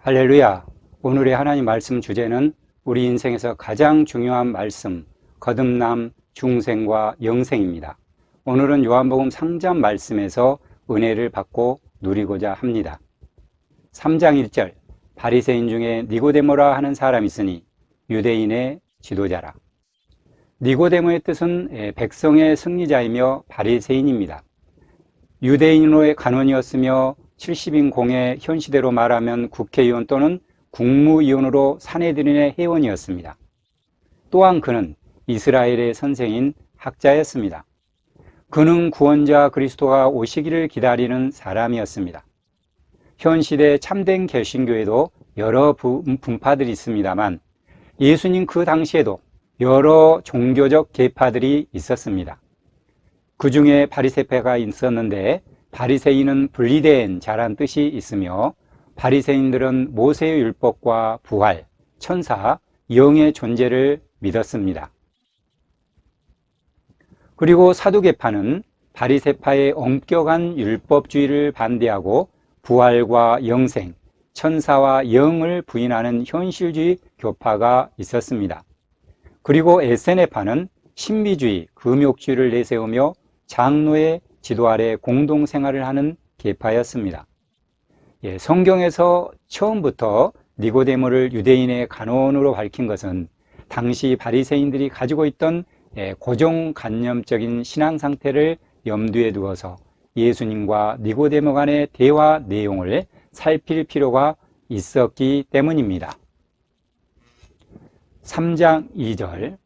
할렐루야. 오늘의 하나님 말씀 주제는 우리 인생에서 가장 중요한 말씀, 거듭남, 중생과 영생입니다. 오늘은 요한복음 3장 말씀에서 은혜를 받고 누리고자 합니다. 3장 1절, 바리새인 중에 니고데모라 하는 사람이 있으니 유대인의 지도자라. 니고데모의 뜻은 백성의 승리자이며 바리새인입니다. 유대인으로의 간원이었으며 70인 공의 현 시대로 말하면 국회의원 또는 국무위원으로 사내들인의 회원이었습니다. 또한 그는 이스라엘의 선생인 학자였습니다. 그는 구원자 그리스도가 오시기를 기다리는 사람이었습니다. 현 시대 참된 개신교에도 여러 분파들이 있습니다만 예수님 그 당시에도 여러 종교적 계파들이 있었습니다. 그 중에 바리새파가 있었는데 바리새인은 분리된 자란 뜻이 있으며 바리새인들은 모세의 율법과 부활, 천사, 영의 존재를 믿었습니다. 그리고 사두개파는 바리새파의 엄격한 율법주의를 반대하고 부활과 영생, 천사와 영을 부인하는 현실주의 교파가 있었습니다. 그리고 에세네파는 신비주의, 금욕주의를 내세우며 장로의 지도 아래 공동생활을 하는 계파였습니다. 성경에서 처음부터 니고데모를 유대인의 간원으로 밝힌 것은 당시 바리새인들이 가지고 있던 고정관념적인 신앙 상태를 염두에 두어서 예수님과 니고데모 간의 대화 내용을 살필 필요가 있었기 때문입니다. 3장 2절,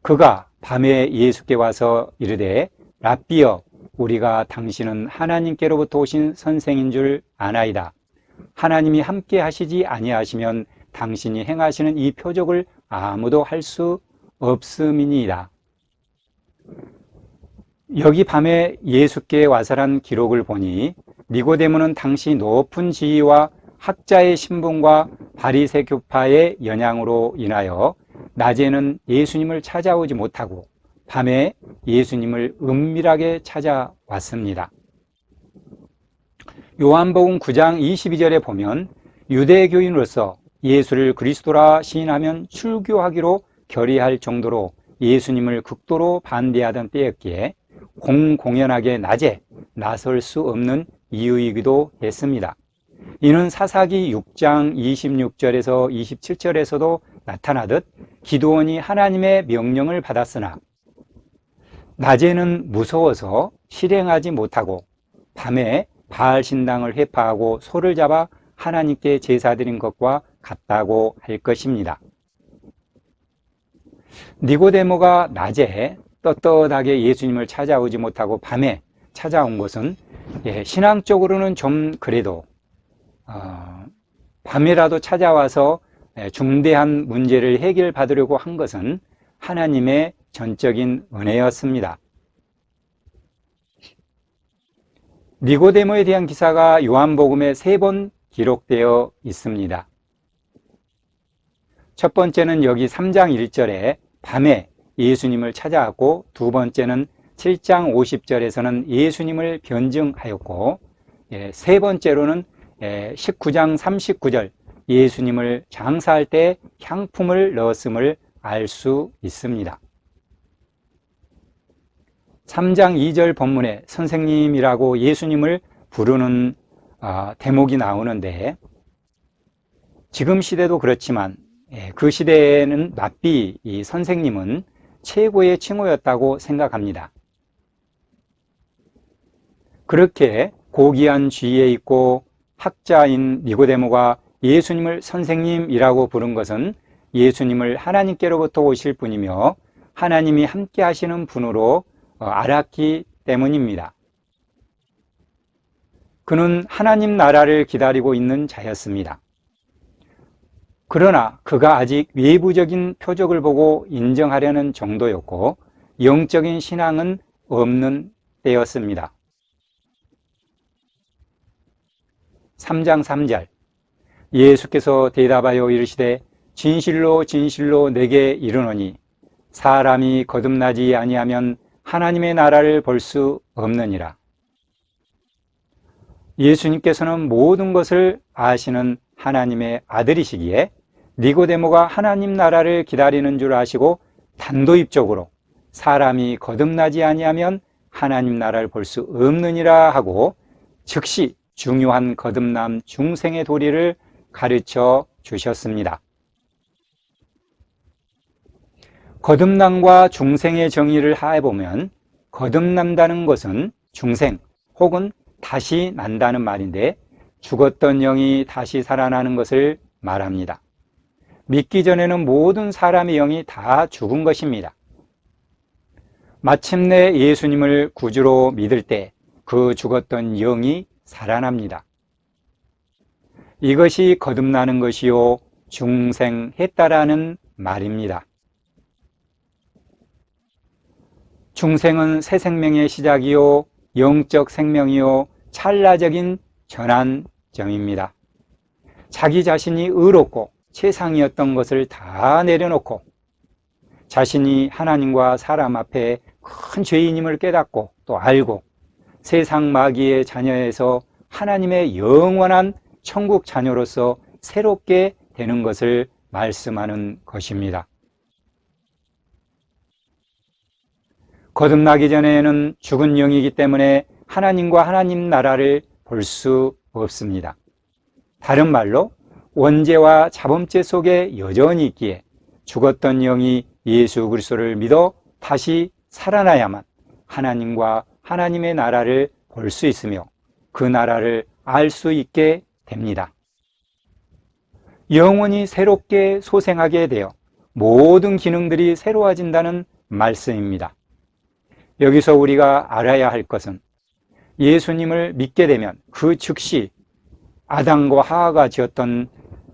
그가 밤에 예수께 와서 이르되 랍비여, 우리가 당신은 하나님께로부터 오신 선생인 줄 아나이다. 하나님이 함께 하시지 아니하시면 당신이 행하시는 이 표적을 아무도 할 수 없음이니이다. 여기 밤에 예수께 와서란 기록을 보니 니고데모는 당시 높은 지위와 학자의 신분과 바리새 교파의 영향으로 인하여 낮에는 예수님을 찾아오지 못하고 밤에 예수님을 은밀하게 찾아왔습니다. 요한복음 9장 22절에 보면 유대교인으로서 예수를 그리스도라 시인하면 출교하기로 결의할 정도로 예수님을 극도로 반대하던 때였기에 공공연하게 낮에 나설 수 없는 이유이기도 했습니다. 이는 사사기 6장 26절에서 27절에서도 나타나듯 기드온이 하나님의 명령을 받았으나 낮에는 무서워서 실행하지 못하고 밤에 바알 신당을 회파하고 소를 잡아 하나님께 제사드린 것과 같다고 할 것입니다. 니고데모가 낮에 떳떳하게 예수님을 찾아오지 못하고 밤에 찾아온 것은 신앙적으로는 좀 그래도 밤에라도 찾아와서 중대한 문제를 해결받으려고 한 것은 하나님의 전적인 은혜였습니다. 니고데모에 대한 기사가 요한복음에 3번 기록되어 있습니다. 첫 번째는 여기 3장 1절에 밤에 예수님을 찾아왔고, 두 번째는 7장 50절에서는 예수님을 변증하였고, 세 번째로는 19장 39절 예수님을 장사할 때 향품을 넣었음을 알 수 있습니다. 3장 2절 본문에 선생님이라고 예수님을 부르는 대목이 나오는데, 지금 시대도 그렇지만 그 시대에는 랍비, 이 선생님은 최고의 칭호였다고 생각합니다. 그렇게 고귀한 지위에 있고 학자인 니고데모가 예수님을 선생님이라고 부른 것은 예수님을 하나님께로부터 오실 분이며 하나님이 함께 하시는 분으로 알았기 때문입니다. 그는 하나님 나라를 기다리고 있는 자였습니다. 그러나 그가 아직 외부적인 표적을 보고 인정하려는 정도였고 영적인 신앙은 없는 때였습니다. 3장 3절, 예수께서 대답하여 이르시되 진실로 진실로 내게 이르노니 사람이 거듭나지 아니하면 하나님의 나라를 볼 수 없느니라. 예수님께서는 모든 것을 아시는 하나님의 아들이시기에 니고데모가 하나님 나라를 기다리는 줄 아시고 단도입적으로 사람이 거듭나지 아니하면 하나님 나라를 볼 수 없느니라 하고 즉시 중요한 거듭남 중생의 도리를 가르쳐 주셨습니다. 거듭남과 중생의 정의를 해보면 거듭난다는 것은 중생 혹은 다시 난다는 말인데 죽었던 영이 다시 살아나는 것을 말합니다. 믿기 전에는 모든 사람의 영이 다 죽은 것입니다. 마침내 예수님을 구주로 믿을 때 그 죽었던 영이 살아납니다. 이것이 거듭나는 것이요 중생했다라는 말입니다. 중생은 새 생명의 시작이요 영적 생명이요 찰나적인 전환점입니다. 자기 자신이 의롭고 최상이었던 것을 다 내려놓고 자신이 하나님과 사람 앞에 큰 죄인임을 깨닫고 또 알고 세상 마귀의 자녀에서 하나님의 영원한 천국 자녀로서 새롭게 되는 것을 말씀하는 것입니다. 거듭나기 전에는 죽은 영이기 때문에 하나님과 하나님 나라를 볼 수 없습니다. 다른 말로 원죄와 자범죄 속에 여전히 있기에 죽었던 영이 예수 그리스도를 믿어 다시 살아나야만 하나님과 하나님의 나라를 볼 수 있으며 그 나라를 알 수 있게 됩니다. 영혼이 새롭게 소생하게 되어 모든 기능들이 새로워진다는 말씀입니다. 여기서 우리가 알아야 할 것은 예수님을 믿게 되면 그 즉시 아담과 하와가 지었던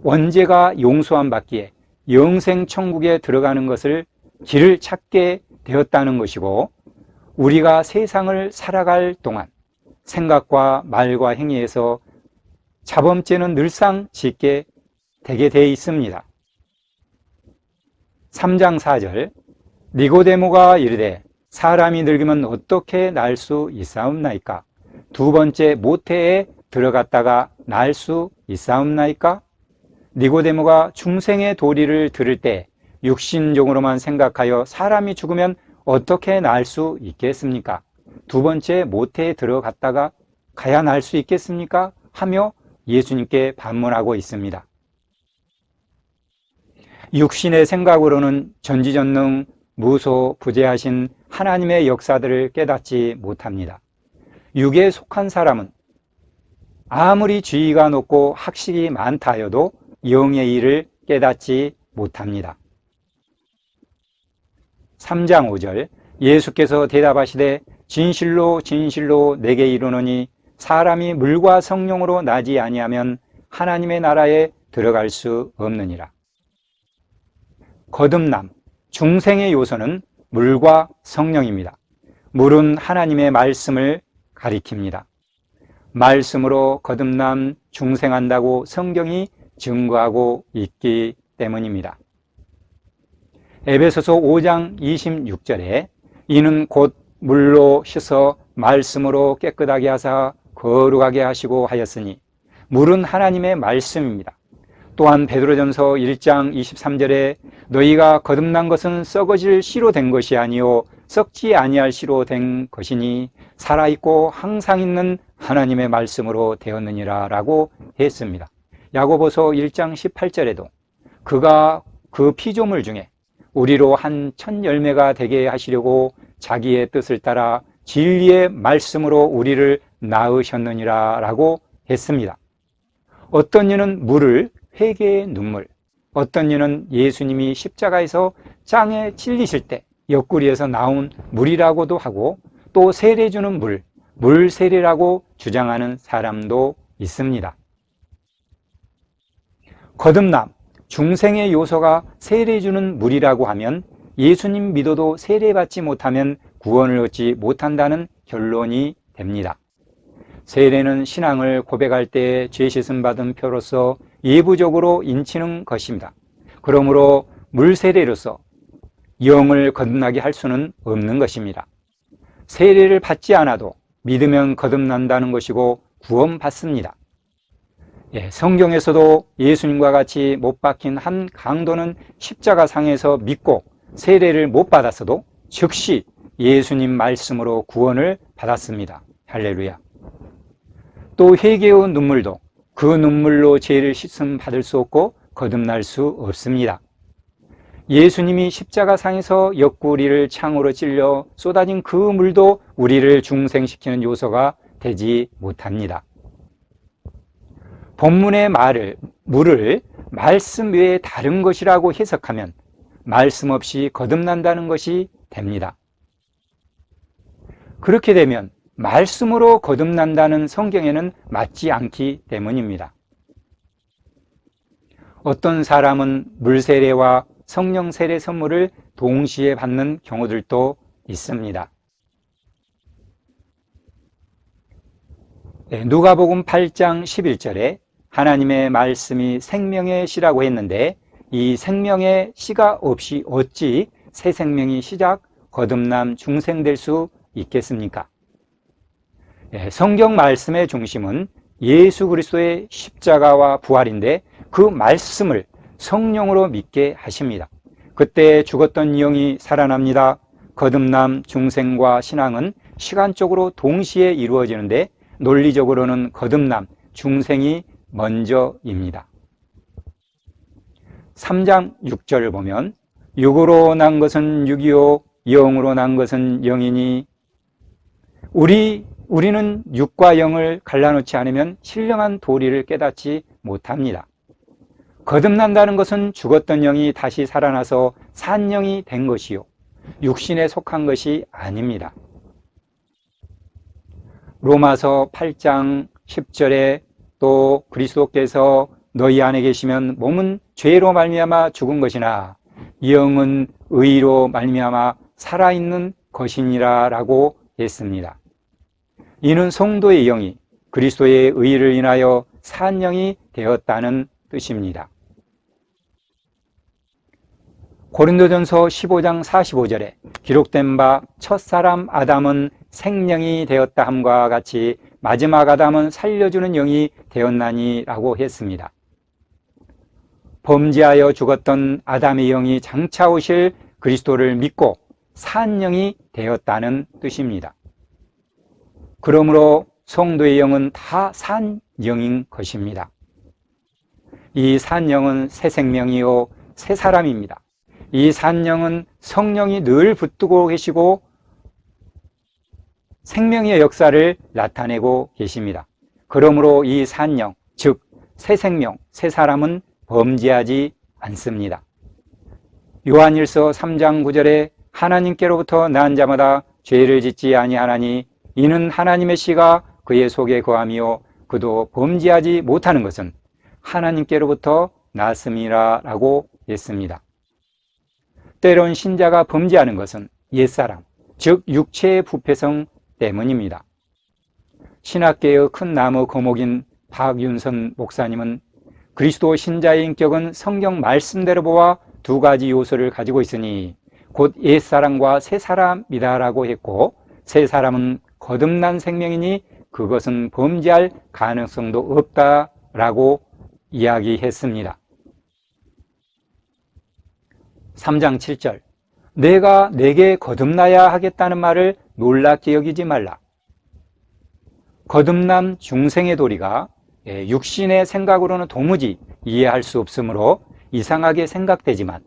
원죄가 용서함 받기에 영생 천국에 들어가는 것을 길을 찾게 되었다는 것이고 우리가 세상을 살아갈 동안 생각과 말과 행위에서 자범죄는 늘상 짓게 되게 돼 있습니다. 3장 4절 니고데모가 이르되 사람이 늙으면 어떻게 날 수 있사옵나이까? 두 번째 모태에 들어갔다가 날 수 있사옵나이까? 니고데모가 중생의 도리를 들을 때 육신적으로만 생각하여 사람이 죽으면 어떻게 날 수 있겠습니까? 두 번째 모태에 들어갔다가 가야 날 수 있겠습니까? 하며 예수님께 반문하고 있습니다. 육신의 생각으로는 전지전능 무소부재하신 하나님의 역사들을 깨닫지 못합니다. 육에 속한 사람은 아무리 지위가 높고 학식이 많다 하여도 영의 일을 깨닫지 못합니다. 3장 5절 예수께서 대답하시되 진실로 진실로 내게 이르노니 사람이 물과 성령으로 나지 아니하면 하나님의 나라에 들어갈 수 없느니라. 거듭남, 중생의 요소는 물과 성령입니다. 물은 하나님의 말씀을 가리킵니다. 말씀으로 거듭남 중생한다고 성경이 증거하고 있기 때문입니다. 에베소서 5장 26절에 이는 곧 물로 씻어 말씀으로 깨끗하게 하사 거룩하게 하시고 하였으니 물은 하나님의 말씀입니다. 또한 베드로전서 1장 23절에 너희가 거듭난 것은 썩어질 씨로 된 것이 아니요 썩지 아니할 씨로 된 것이니 살아있고 항상 있는 하나님의 말씀으로 되었느니라 라고 했습니다. 야고보서 1장 18절에도 그가 그 피조물 중에 우리로 한 첫 열매가 되게 하시려고 자기의 뜻을 따라 진리의 말씀으로 우리를 낳으셨느니라 라고 했습니다. 어떤 이는 물을 회개의 눈물, 어떤 이는 예수님이 십자가에서 짱에 찔리실 때 옆구리에서 나온 물이라고도 하고 또 세례 주는 물 세례라고 주장하는 사람도 있습니다. 거듭남, 중생의 요소가 세례 주는 물이라고 하면 예수님 믿어도 세례받지 못하면 구원을 얻지 못한다는 결론이 됩니다. 세례는 신앙을 고백할 때 죄 씻음 받은 표로서 예부적으로 인치는 것입니다. 그러므로 물세례로서 영을 거듭나게 할 수는 없는 것입니다. 세례를 받지 않아도 믿으면 거듭난다는 것이고 구원받습니다. 성경에서도 예수님과 같이 못 박힌 한 강도는 십자가상에서 믿고 세례를 못 받았어도 즉시 예수님 말씀으로 구원을 받았습니다. 할렐루야. 또 회개의 눈물도 그 눈물로 죄를 씻음 받을 수 없고 거듭날 수 없습니다. 예수님이 십자가상에서 옆구리를 창으로 찔려 쏟아진 그 물도 우리를 중생시키는 요소가 되지 못합니다. 본문의 물을 말씀 외에 다른 것이라고 해석하면 말씀 없이 거듭난다는 것이 됩니다. 그렇게 되면 말씀으로 거듭난다는 성경에는 맞지 않기 때문입니다. 어떤 사람은 물세례와 성령 세례 선물을 동시에 받는 경우들도 있습니다. 누가복음 8장 11절에 하나님의 말씀이 생명의 씨라고 했는데 이 생명의 씨가 없이 어찌 새 생명이 시작 거듭남 중생될 수 있겠습니까? 성경 말씀의 중심은 예수 그리스도의 십자가와 부활인데 그 말씀을 성령으로 믿게 하십니다. 그때 죽었던 영이 살아납니다. 거듭남 중생과 신앙은 시간적으로 동시에 이루어지는데 논리적으로는 거듭남 중생이 먼저입니다. 3장 6절을 보면 육으로 난 것은 육이요 영으로 난 것은 영이니 우리는 육과 영을 갈라놓지 않으면 신령한 도리를 깨닫지 못합니다. 거듭난다는 것은 죽었던 영이 다시 살아나서 산 영이 된 것이요 육신에 속한 것이 아닙니다. 로마서 8장 10절에 또 그리스도께서 너희 안에 계시면 몸은 죄로 말미암아 죽은 것이나 영은 의로 말미암아 살아있는 것이니라 라고 했습니다. 이는 성도의 영이 그리스도의 의를 인하여 산 영이 되었다는 뜻입니다. 고린도전서 15장 45절에 기록된 바 첫사람 아담은 생령이 되었다 함과 같이 마지막 아담은 살려주는 영이 되었나니 라고 했습니다. 범죄하여 죽었던 아담의 영이 장차 오실 그리스도를 믿고 산 영이 되었다는 뜻입니다. 그러므로 성도의 영은 다 산 영인 것입니다. 이 산 영은 새 생명이요 새 사람입니다. 이 산 영은 성령이 늘 붙들고 계시고 생명의 역사를 나타내고 계십니다. 그러므로 이 산 영, 즉 새 생명, 새 사람은 범죄하지 않습니다. 요한일서 3장 9절에 하나님께로부터 난 자마다 죄를 짓지 아니하나니 이는 하나님의 씨가 그의 속에 거함이요 그도 범죄하지 못하는 것은 하나님께로부터 났음이라 라고 했습니다. 때론 신자가 범죄하는 것은 옛사람, 즉 육체의 부패성 때문입니다. 신학계의 큰 나무 거목인 박윤선 목사님은 그리스도 신자의 인격은 성경 말씀대로 보아 두 가지 요소를 가지고 있으니 곧 옛사람과 새사람이다라고 했고 새사람은 거듭난 생명이니 그것은 범죄할 가능성도 없다라고 이야기했습니다. 3장 7절 내가 내게 거듭나야 하겠다는 말을 놀랍게 여기지 말라. 거듭남 중생의 도리가 육신의 생각으로는 도무지 이해할 수 없으므로 이상하게 생각되지만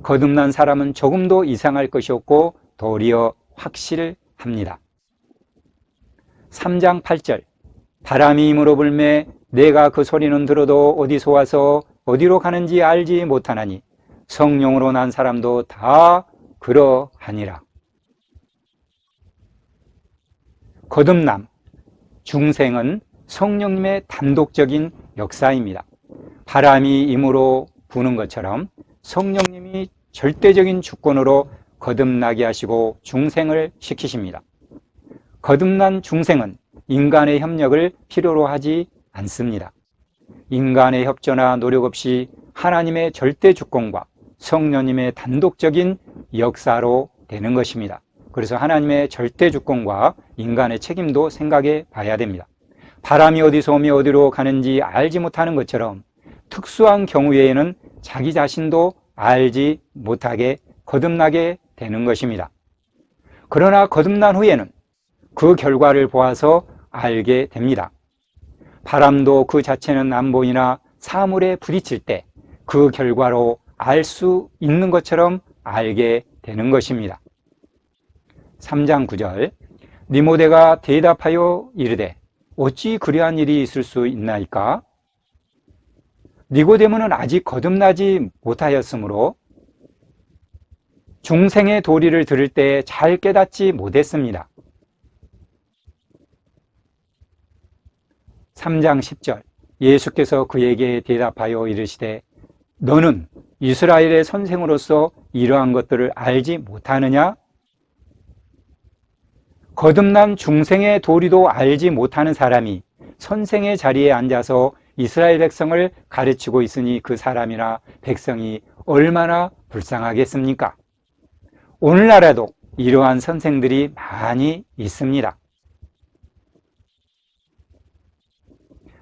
거듭난 사람은 조금도 이상할 것이 없고 도리어 확실합니다. 3장 8절 바람이 힘으로 불매 내가 그 소리는 들어도 어디서 와서 어디로 가는지 알지 못하나니 성령으로 난 사람도 다 그러하니라. 거듭남 중생은 성령님의 단독적인 역사입니다. 바람이 힘으로 부는 것처럼 성령님이 절대적인 주권으로 거듭나게 하시고 중생을 시키십니다. 거듭난 중생은 인간의 협력을 필요로 하지 않습니다. 인간의 협조나 노력 없이 하나님의 절대 주권과 성령님의 단독적인 역사로 되는 것입니다. 그래서 하나님의 절대 주권과 인간의 책임도 생각해 봐야 됩니다. 바람이 어디서 오며 어디로 가는지 알지 못하는 것처럼 특수한 경우에는 자기 자신도 알지 못하게 거듭나게 되는 것입니다. 그러나 거듭난 후에는 그 결과를 보아서 알게 됩니다. 바람도 그 자체는 안 보이나 사물에 부딪힐 때 그 결과로 알 수 있는 것처럼 알게 되는 것입니다. 3장 9절 니모데가 대답하여 이르되 어찌 그러한 일이 있을 수 있나이까? 니고데모는 아직 거듭나지 못하였으므로 중생의 도리를 들을 때 잘 깨닫지 못했습니다. 3장 10절 예수께서 그에게 대답하여 이르시되 너는 이스라엘의 선생으로서 이러한 것들을 알지 못하느냐? 거듭난 중생의 도리도 알지 못하는 사람이 선생의 자리에 앉아서 이스라엘 백성을 가르치고 있으니 그 사람이나 백성이 얼마나 불쌍하겠습니까? 오늘날에도 이러한 선생들이 많이 있습니다.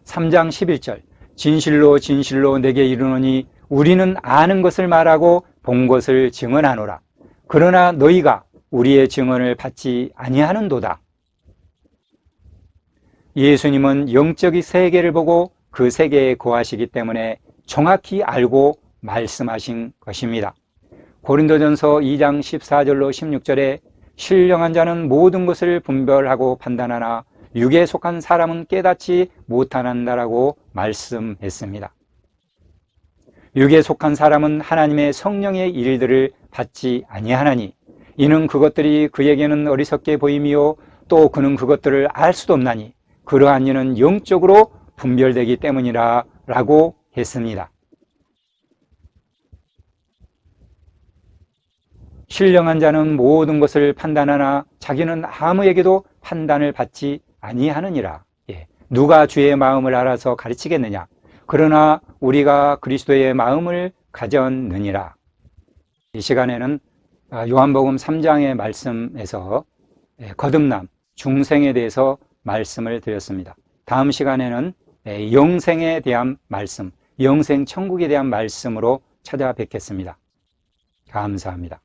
3장 11절 진실로 진실로 내게 이르노니 우리는 아는 것을 말하고 본 것을 증언하노라. 그러나 너희가 우리의 증언을 받지 아니하는도다. 예수님은 영적인 세계를 보고 그 세계에 거하시기 때문에 정확히 알고 말씀하신 것입니다. 고린도전서 2장 14절로 16절에 신령한 자는 모든 것을 분별하고 판단하나 육에 속한 사람은 깨닫지 못한다라고 말씀했습니다. 육에 속한 사람은 하나님의 성령의 일들을 받지 아니하나니 이는 그것들이 그에게는 어리석게 보이며 또 그는 그것들을 알 수도 없나니 그러한 이는 영적으로 분별되기 때문이라 라고 했습니다. 신령한 자는 모든 것을 판단하나 자기는 아무에게도 판단을 받지 아니하느니라. 누가 주의 마음을 알아서 가르치겠느냐? 그러나 우리가 그리스도의 마음을 가졌느니라. 이 시간에는 요한복음 3장의 말씀에서 거듭남, 중생에 대해서 말씀을 드렸습니다. 다음 시간에는 영생에 대한 말씀, 영생 천국에 대한 말씀으로 찾아뵙겠습니다. 감사합니다.